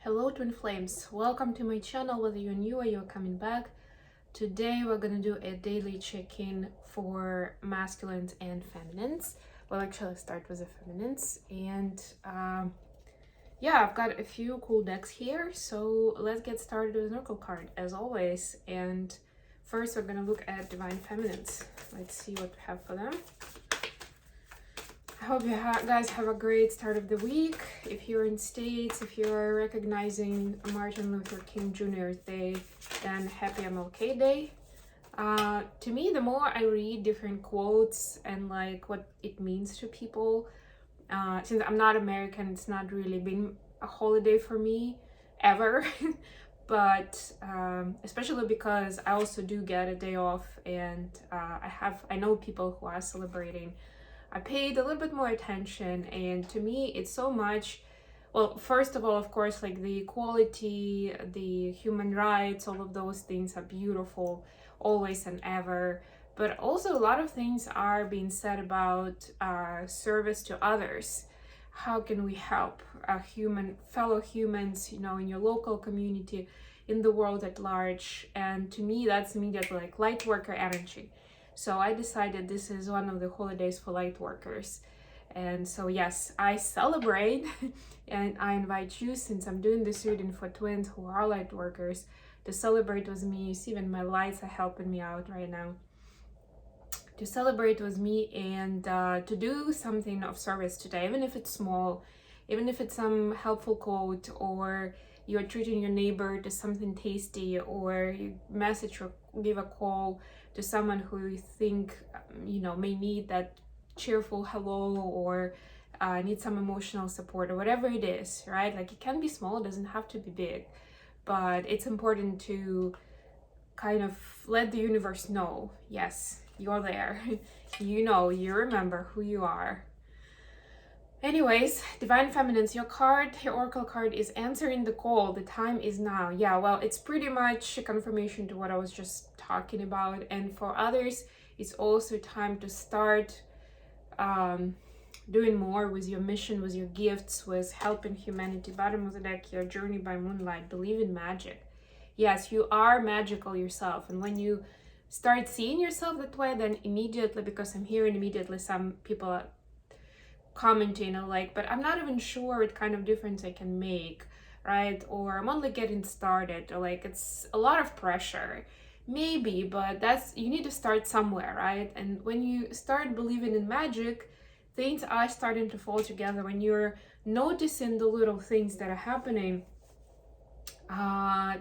Hello twin flames, welcome to my channel. Whether you're new or you're coming back, today we're gonna do a daily check-in for masculines and feminines. Well, actually I'll start with the feminines, and yeah, I've got a few cool decks here, so let's get started with an oracle card as always. And first we're gonna look at divine feminines. Let's see what we have for them. I hope you guys have a great start of the week. If you're in States, if you're recognizing Martin Luther King Jr.'s Day, then happy MLK Day. To me, the more I read different quotes and like what it means to people, since I'm not American, it's not really been a holiday for me ever. But especially because I also do get a day off, and I know people who are celebrating. I paid a little bit more attention, and to me it's so much, well, first of all, of course, like the equality, the human rights, all of those things are beautiful always and ever, but also a lot of things are being said about service to others. How can we help fellow humans, in your local community, in the world at large? And to me that's immediately like light worker energy. So I decided this is one of the holidays for light workers. And so yes, I celebrate and I invite you, since I'm doing this reading for twins who are light workers, to celebrate with me. You see, even my lights are helping me out right now. To celebrate with me and to do something of service today, even if it's small, even if it's some helpful quote, or you're treating your neighbor to something tasty, or you message or give a call to someone who you think may need that cheerful hello, or need some emotional support, or whatever it is, right? Like, it can be small, it doesn't have to be big, but it's important to kind of let the universe know, yes, you're there. You remember who you are. Anyways, divine feminines, your oracle card is answering the call. The time is now. Yeah, well, it's pretty much a confirmation to what I was just talking about. And for others, it's also time to start doing more with your mission, with your gifts, with helping humanity. Bottom of the deck here, journey by moonlight, believe in magic. Yes, you are magical yourself. And when you start seeing yourself that way, then immediately, because I'm hearing immediately some people are commenting like, but I'm not even sure what kind of difference I can make, right? Or I'm only getting started, or like, it's a lot of pressure. Maybe, but you need to start somewhere, right? And when you start believing in magic, things are starting to fall together. When you're noticing the little things that are happening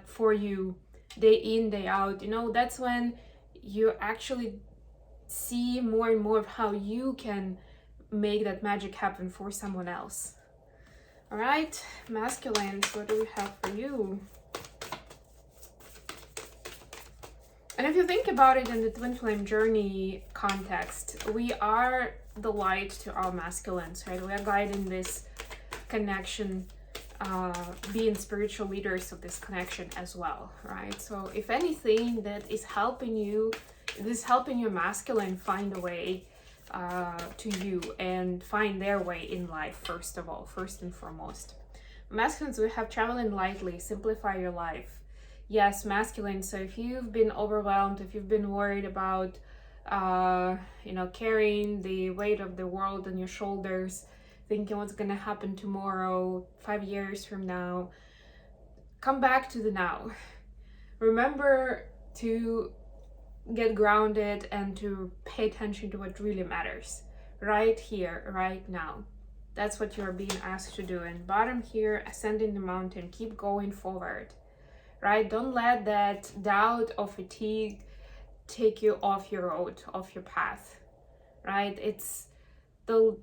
for you day in, day out, that's when you actually see more and more of how you can make that magic happen for someone else. All right, masculines, what do we have for you? And if you think about it in the twin flame journey context, we are the light to our masculines, right? We are guiding this connection, being spiritual leaders of this connection as well, right? So if anything that is helping you, this is helping your masculine find a way to you and find their way in life, first and foremost. Masculines, we have traveling lightly, simplify your life. Yes, masculine, so if you've been overwhelmed, if you've been worried about carrying the weight of the world on your shoulders, thinking what's gonna happen tomorrow, 5 years from now, come back to the now. Remember to get grounded and to pay attention to what really matters right here, right now. That's what you're being asked to do. And bottom here, ascending the mountain, keep going forward, right? Don't let that doubt or fatigue take you off your road, off your path, right? It's the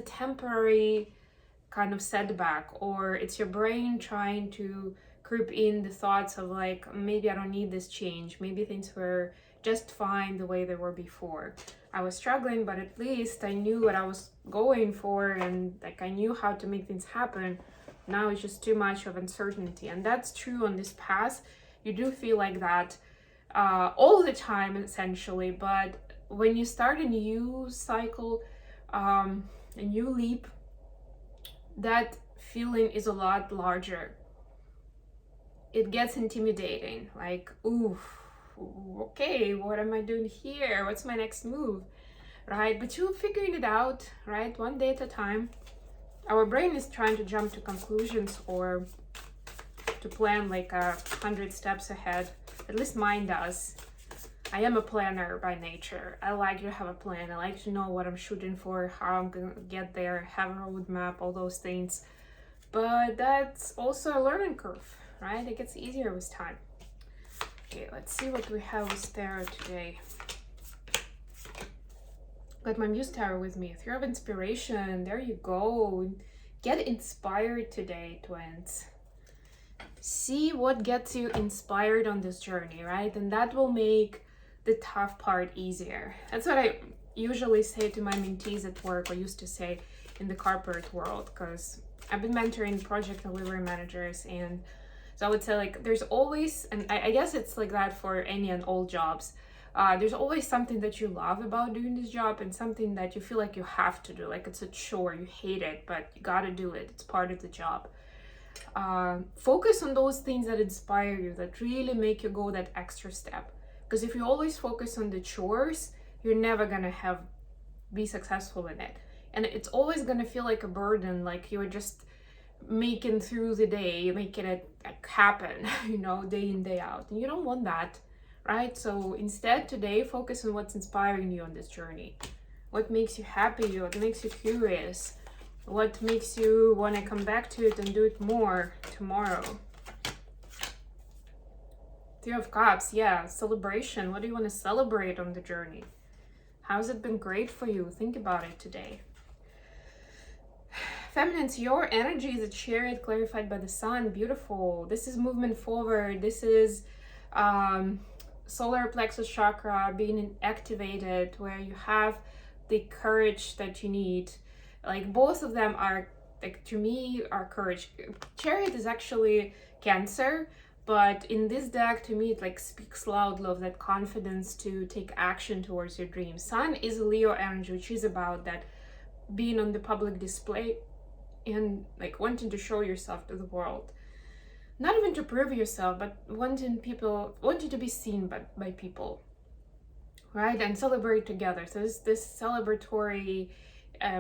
temporary kind of setback, or it's your brain trying to creep in the thoughts of like, maybe I don't need this change, maybe things were just fine the way they were before. I was struggling, but at least I knew what I was going for, and like I knew how to make things happen. Now it's just too much of uncertainty. And that's true on this path. You do feel like that all the time essentially, but when you start a new cycle, a new leap, that feeling is a lot larger. It gets intimidating, like, ooh, okay, what am I doing here? What's my next move, right? But you're figuring it out, right? One day at a time. Our brain is trying to jump to conclusions or to plan like 100 steps ahead. At least mine does. I am a planner by nature. I like to have a plan. I like to know what I'm shooting for, how I'm gonna get there, have a roadmap, all those things. But that's also a learning curve, right? It gets easier with time. Okay, let's see what we have with tarot today. Got my Muse Tarot with me. Three of Inspiration. There you go. Get inspired today, twins. See what gets you inspired on this journey, right? And that will make the tough part easier. That's what I usually say to my mentees at work, or used to say in the corporate world, because I've been mentoring project delivery managers, and so I would say, like, there's always, and I guess it's like that for any and all jobs, there's always something that you love about doing this job and something that you feel like you have to do, like it's a chore, you hate it, but you gotta do it, it's part of the job. Focus on those things that inspire you, that really make you go that extra step. Because if you always focus on the chores, you're never gonna be successful in it. And it's always gonna feel like a burden, like you're just making through the day, making it happen, you know, day in, day out. And you don't want that, right? So instead today, focus on what's inspiring you on this journey. What makes you happy, what makes you curious, what makes you want to come back to it and do it more tomorrow. Three of Cups, yeah, celebration. What do you want to celebrate on the journey? How's it been great for you? Think about it today. Feminines, your energy is a Chariot clarified by the sun. Beautiful. This is movement forward. This is solar plexus chakra being activated, where you have the courage that you need. Like, both of them are, like, to me, are courage. Chariot is actually Cancer, but in this deck, to me, it like speaks loudly of that confidence to take action towards your dreams. Sun is a Leo energy, which is about that being on the public display and like wanting to show yourself to the world. Not even to prove yourself, but wanting to be seen by people, right? And celebrate together. So this celebratory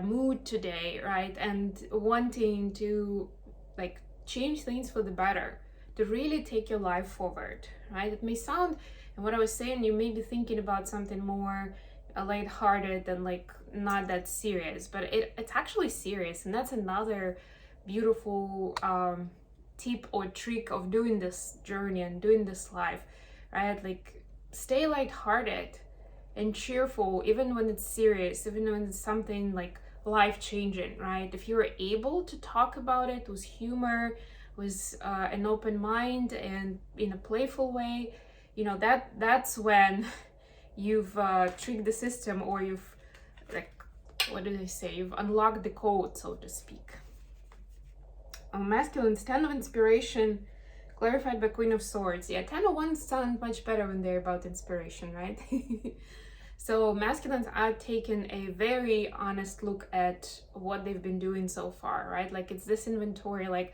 mood today, right? And wanting to like change things for the better, to really take your life forward, right? It may sound, and what I was saying, you may be thinking about something more lighthearted and like not that serious, but it's actually serious. And that's another beautiful tip or trick of doing this journey and doing this life, right? Like, stay lighthearted and cheerful, even when it's serious, even when it's something like life-changing, right? If you're able to talk about it with humor, with an open mind and in a playful way, you know, that's when you've tricked the system, or you've, like, what do they say? You've unlocked the code, so to speak. Masculines, 10 of Inspiration, clarified by Queen of Swords. Yeah, 10 of Wands sound much better when they're about inspiration, right? So masculines are taking a very honest look at what they've been doing so far, right? Like, it's this inventory, like,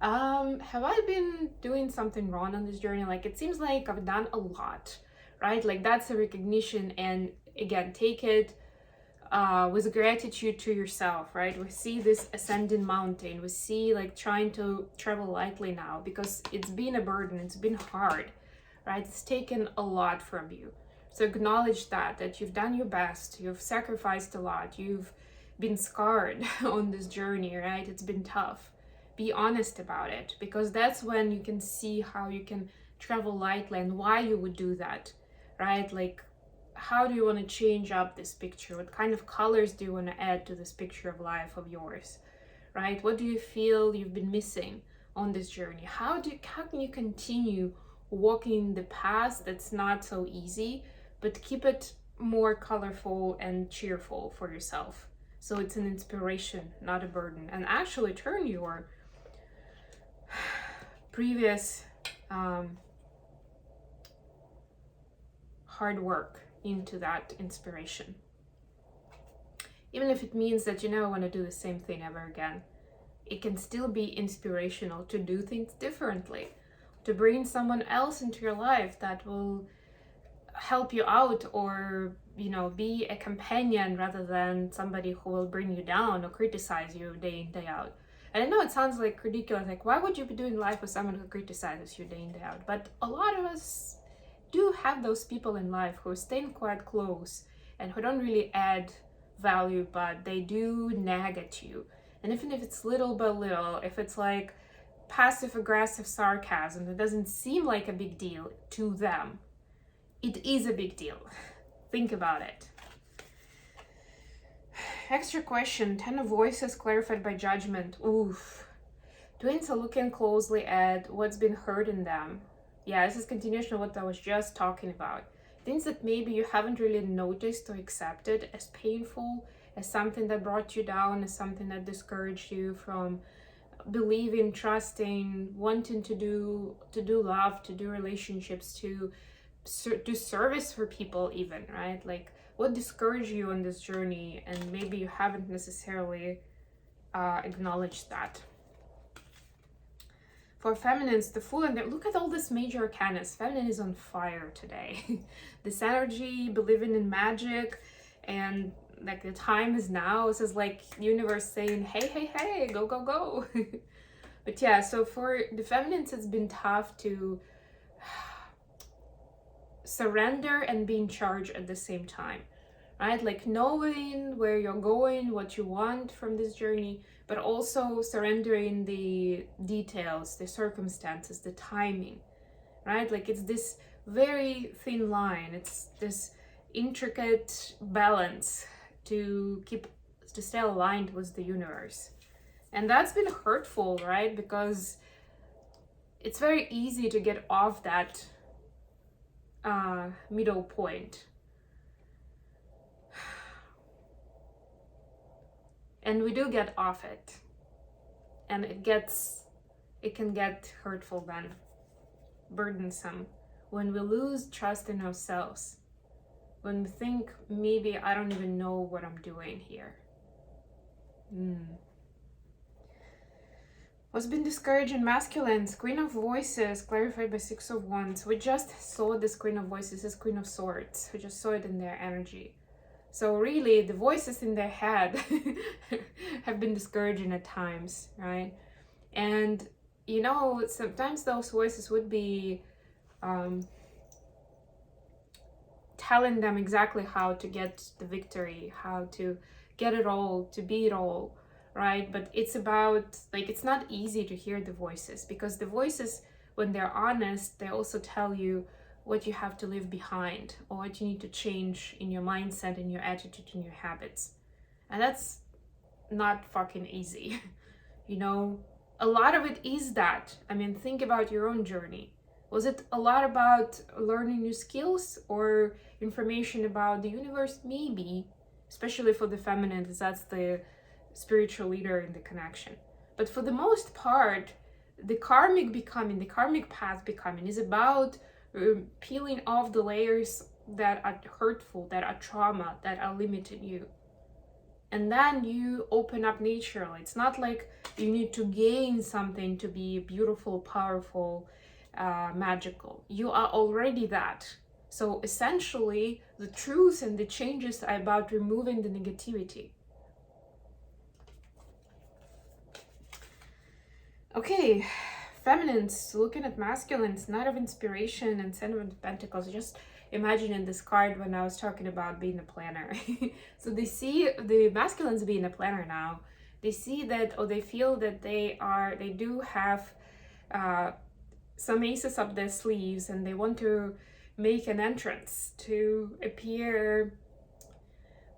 have I been doing something wrong on this journey? Like, it seems like I've done a lot, right? Like, that's a recognition. And again, take it with gratitude to yourself, right? We see this ascending mountain. We see like trying to travel lightly now because it's been a burden. It's been hard, right? It's taken a lot from you. So acknowledge that you've done your best. You've sacrificed a lot. You've been scarred on this journey, right? It's been tough. Be honest about it, because that's when you can see how you can travel lightly and why you would do that, right? Like, how do you want to change up this picture? What kind of colors do you want to add to this picture of life of yours, right? What do you feel you've been missing on this journey? How can you continue walking the path that's not so easy, but keep it more colorful and cheerful for yourself, so it's an inspiration, not a burden, and actually turn your previous hard work into that inspiration. Even if it means that you never want to do the same thing ever again. it can still be inspirational to do things differently, to bring someone else into your life that will help you out, or be a companion rather than somebody who will bring you down or criticize you day in, day out. And I know it sounds like ridiculous, like why would you be doing life with someone who criticizes you day in, day out? But a lot of us do have those people in life who are staying quite close and who don't really add value, but they do nag at you. And even if it's little by little, if it's like passive aggressive sarcasm that doesn't seem like a big deal to them, it is a big deal. Think about it. Extra question, 10 of voices clarified by judgment. Oof. Twins are looking closely at what's been hurt in them. Yeah, this is continuation of what I was just talking about. Things that maybe you haven't really noticed or accepted as painful, as something that brought you down, as something that discouraged you from believing, trusting, wanting to do love, to do relationships, to do service for people even, right? Like what discouraged you on this journey, and maybe you haven't necessarily acknowledged that. For feminines, the Fool, and look at all this major arcanas. Feminine is on fire today. This energy, believing in magic, and like the time is now. This is like universe saying, hey, go, go, go. But yeah, so for the feminines, it's been tough to surrender and be in charge at the same time, right? Like knowing where you're going, what you want from this journey, but also surrendering the details, the circumstances, the timing, right? Like it's this very thin line. It's this intricate balance to stay aligned with the universe. And that's been hurtful, right? Because it's very easy to get off that middle point. And we do get off it, and it can get hurtful then, burdensome, when we lose trust in ourselves, when we think maybe I don't even know what I'm doing here. What's been discouraging masculines? Queen of Voices clarified by 6 of Wands. We just saw this Queen of Voices, this Queen of Swords. We just saw it in their energy. So really, the voices in their head have been discouraging at times, right? And, sometimes those voices would be telling them exactly how to get the victory, how to get it all, to be it all, right? But it's about, it's not easy to hear the voices, because the voices, when they're honest, they also tell you what you have to leave behind, or what you need to change in your mindset, in your attitude, in your habits. And that's not fucking easy. A lot of it is that. I mean, think about your own journey. Was it a lot about learning new skills or information about the universe? Maybe, especially for the feminine, because that's the spiritual leader in the connection. But for the most part, the karmic path becoming is about peeling off the layers that are hurtful, that are trauma, that are limiting you. And then you open up naturally. It's not like you need to gain something to be beautiful, powerful, magical. You are already that. So essentially, the truth and the changes are about removing the negativity. Okay, feminines, looking at masculines, Knight of Inspiration and Seven of Pentacles. Just imagining this card when I was talking about being a planner. So they see the masculines being a planner now. They see that, or they feel that they do have some aces up their sleeves, and they want to make an entrance to appear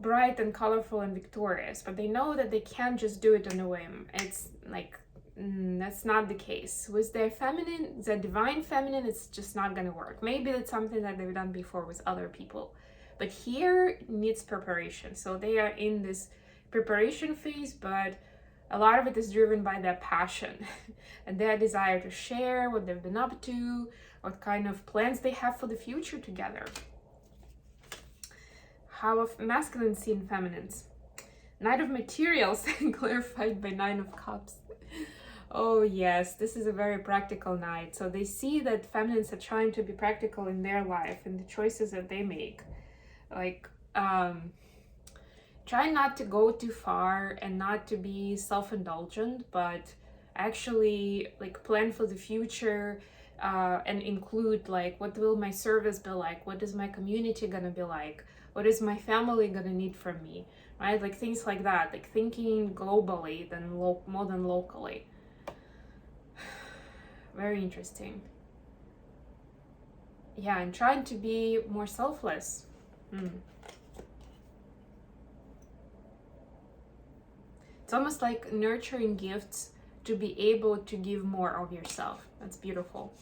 bright and colorful and victorious, but they know that they can't just do it on a whim. It's like, that's not the case. With their feminine, the divine feminine, it's just not gonna work. Maybe it's something that they've done before with other people, but here it needs preparation. So they are in this preparation phase, but a lot of it is driven by their passion and their desire to share what they've been up to, what kind of plans they have for the future together. How of masculine seen feminines? Knight of Materials clarified by 9 of Cups. Oh yes, this is a very practical night. So they see that feminines are trying to be practical in their life and the choices that they make. Like, try not to go too far and not to be self-indulgent, but actually like plan for the future, and include like, what will my service be like? What is my community gonna be like? What is my family gonna need from me? Right? Like things like that, like thinking globally than more than locally. Very interesting. Yeah, and trying to be more selfless. It's almost like nurturing gifts to be able to give more of yourself. That's beautiful.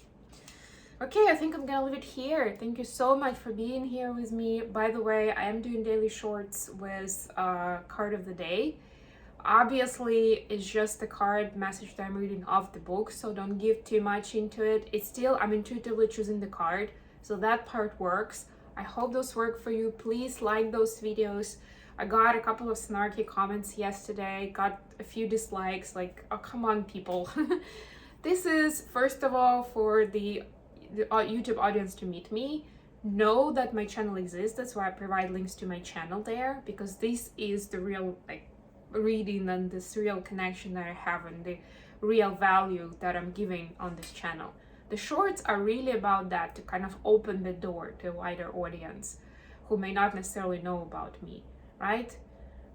Okay, I think I'm gonna leave it here. Thank you so much for being here with me. By the way, I am doing daily shorts with card of the day. Obviously, it's just the card message that I'm reading off the book, so don't give too much into it. It's still, I'm intuitively choosing the card, so that part works. I hope those work for you. Please like those videos. I got a couple of snarky comments yesterday, got a few dislikes, like, oh, come on, people. This is, first of all, for the YouTube audience to meet me. Know that my channel exists. That's why I provide links to my channel there, because this is the real, like, reading and this real connection that I have and the real value that I'm giving on this channel. The shorts are really about that, to kind of open the door to a wider audience who may not necessarily know about me, right?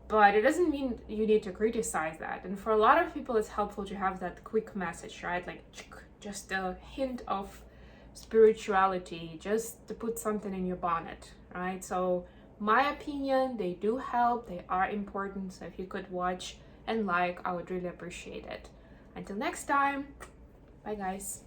But it doesn't mean you need to criticize that. And for a lot of people, it's helpful to have that quick message, right? Like just a hint of spirituality, just to put something in your bonnet, right? So my opinion, they do help, they are important, so if you could watch and like, I would really appreciate it. Until next time, bye guys.